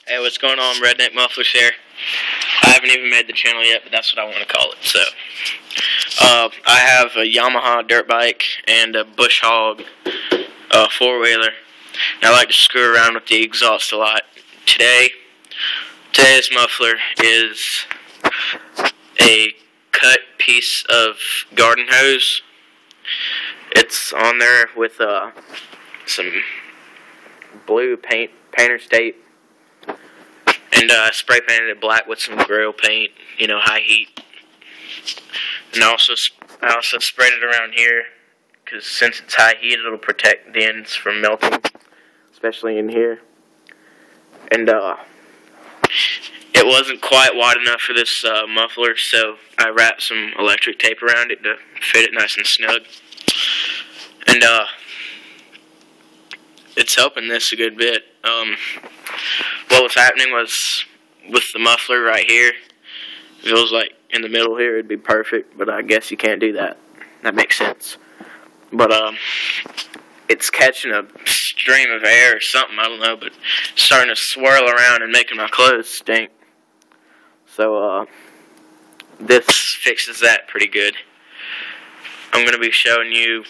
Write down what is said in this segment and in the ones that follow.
Hey, what's going on? Redneck Mufflers here. I haven't even made the channel yet, but that's what I want to call it. So, I have a Yamaha dirt bike and a Bush Hog four-wheeler. I like to screw around with the exhaust a lot. Today's muffler is a cut piece of garden hose. It's on there with some blue painter's tape, and spray painted it black with some grill paint, you know, high heat. And I also sprayed it around here because since it's high heat, it'll protect the ends from melting, especially in here. And it wasn't quite wide enough for this muffler, so I wrapped some electric tape around it to fit it nice and snug. And it's helping this a good bit. What was happening was with the muffler right here, if it was like in the middle here, it'd be perfect, but I guess you can't do that. That makes sense. But it's catching a stream of air or something, I don't know, but it's starting to swirl around and making my clothes stink. So this fixes that pretty good. I'm going to be showing you,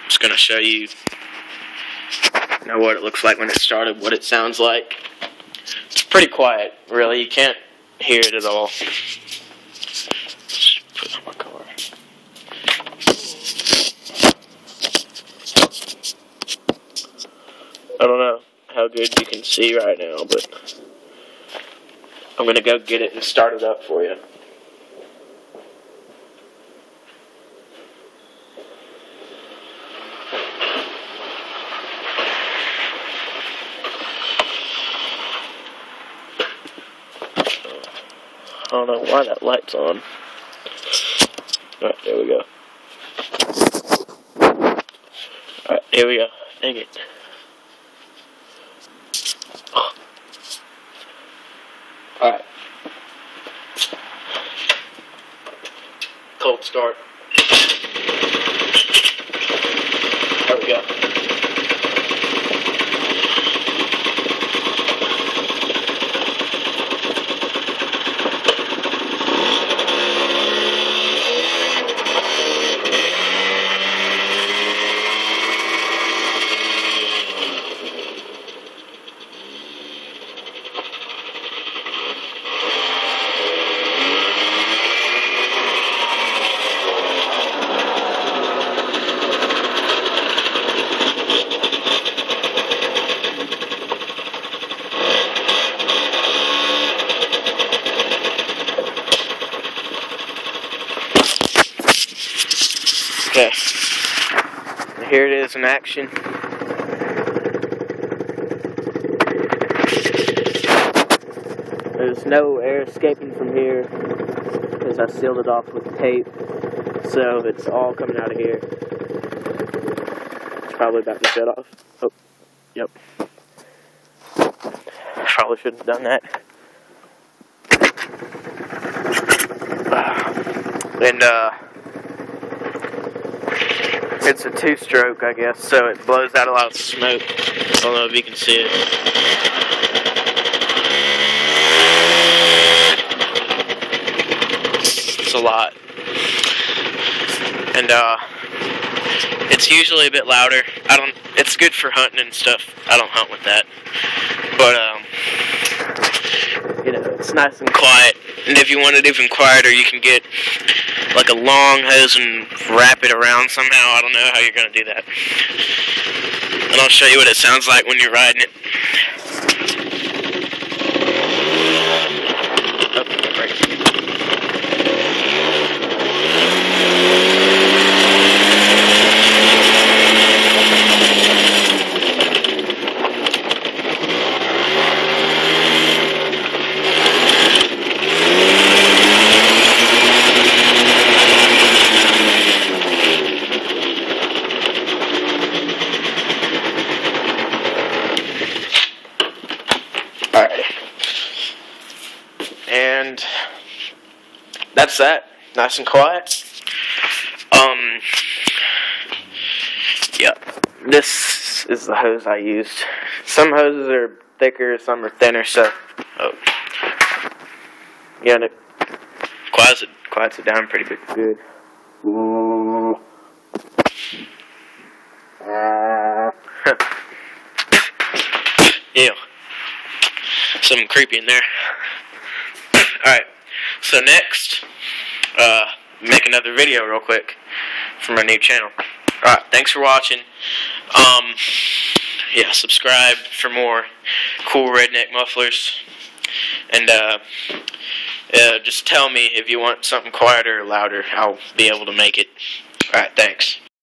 just going to show you, what it looks like when it started, what it sounds like. It's pretty quiet, really. You can't hear it at all. Just put it on my car. I don't know how good you can see right now, but I'm going to go get it and start it up for you. I don't know why that light's on. Alright, there we go. Alright, here we go. Dang it. Alright. Cold start. There we go. Okay, here it is in action. There's no air escaping from here because I sealed it off with tape, so it's all coming out of here. It's probably about to shut off. Oh, yep. Probably shouldn't have done that. And it's a two-stroke, I guess, so it blows out a lot of smoke. I don't know if you can see it. It's a lot. And it's usually a bit louder. It's good for hunting and stuff. I don't hunt with that. But you know, it's nice and quiet. And if you want it even quieter, you can get like a long hose and wrap it around somehow. I don't know how you're going to do that. And I'll show you what it sounds like when you're riding it. Oh, right. And that's that. Nice and quiet. Yeah. This is the hose I used. Some hoses are thicker, some are thinner, so yeah, and it quiets it down pretty good. Yeah, something creepy in there. Alright, so next, make another video real quick for my new channel. Alright, thanks for watching. Yeah, subscribe for more cool redneck mufflers. And, just tell me if you want something quieter or louder. I'll be able to make it. Alright, thanks.